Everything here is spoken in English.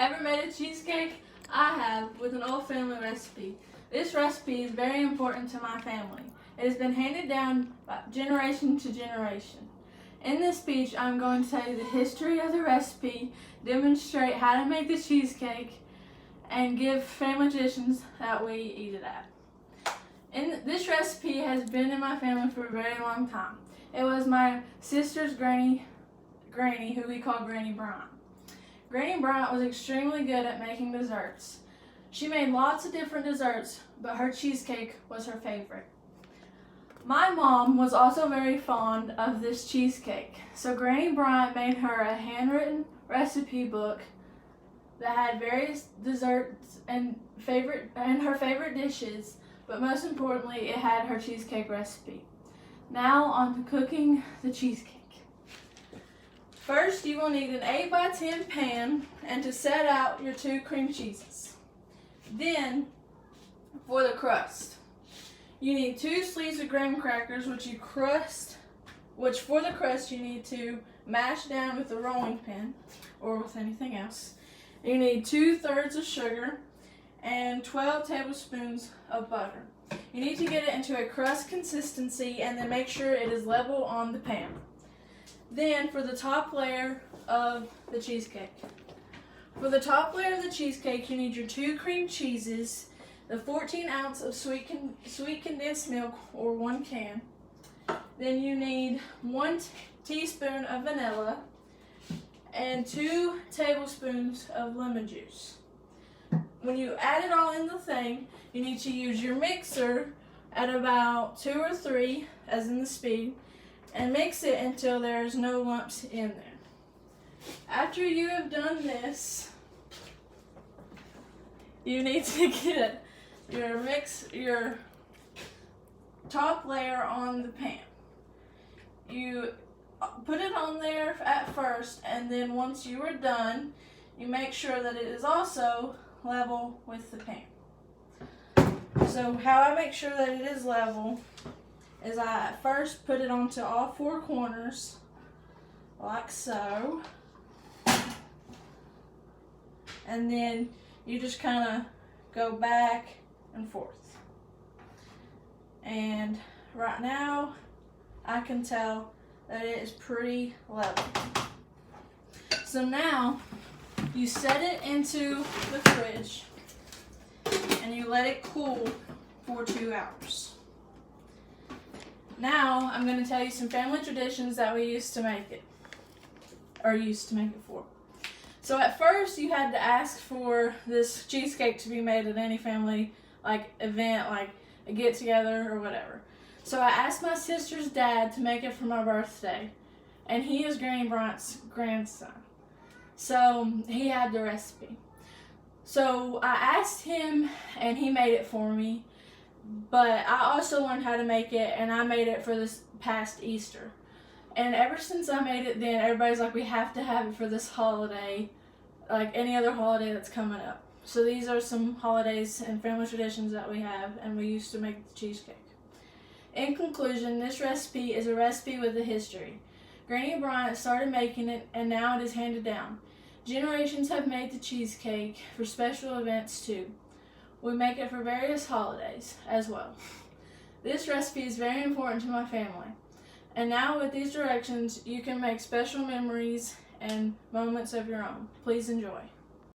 Ever made a cheesecake? I have, with an old family recipe. This recipe is very important to my family. It has been handed down by generation to generation. In this speech, I'm going to tell you the history of the recipe, demonstrate how to make the cheesecake, and give family traditions that we eat it at. This recipe has been in my family for a very long time. It was my sister's Granny, who we call Granny Bryant. Granny Bryant was extremely good at making desserts. She made lots of different desserts, but her cheesecake was her favorite. My mom was also very fond of this cheesecake, so Granny Bryant made her a handwritten recipe book that had various desserts and her favorite dishes, but most importantly, it had her cheesecake recipe. Now on to cooking the cheesecake. First, you will need an 8 by 10 pan and to set out your 2 cream cheeses. Then, for the crust, you need 2 sleeves of graham crackers, which for the crust you need to mash down with a rolling pin or with anything else. You need 2/3 of sugar and 12 tablespoons of butter. You need to get it into a crust consistency and then make sure it is level on the pan. Then for the top layer of the cheesecake. For the top layer of the cheesecake, you need your 2 cream cheeses, the 14 ounce of sweet condensed milk or 1 can. Then you need 1 teaspoon of vanilla and 2 tablespoons of lemon juice. When you add it all in the thing, you need to use your mixer at about 2 or 3, as in the speed, and mix it until there's no lumps in there. After you have done this, you need to get your top layer on the pan. You put it on there at first, and then once you are done, you make sure that it is also level with the pan. So how I make sure that it is level is I first put it onto all 4 corners, like so. And then you just kind of go back and forth. And right now, I can tell that it is pretty level. So now, you set it into the fridge and you let it cool for 2 hours. Now, I'm going to tell you some family traditions that we used to make it for. So at first, you had to ask for this cheesecake to be made at any family event, like a get-together or whatever. So I asked my sister's dad to make it for my birthday, and he is Granny Bryant's grandson. So he had the recipe. So I asked him, and he made it for me. But I also learned how to make it, and I made it for this past Easter. And ever since I made it then, everybody's like, we have to have it for this holiday, like any other holiday that's coming up. So these are some holidays and family traditions that we have, and we used to make the cheesecake. In conclusion, this recipe is a recipe with a history. Granny Bryant started making it, and now it is handed down. Generations have made the cheesecake for special events too. We make it for various holidays as well. This recipe is very important to my family. And now with these directions, you can make special memories and moments of your own. Please enjoy.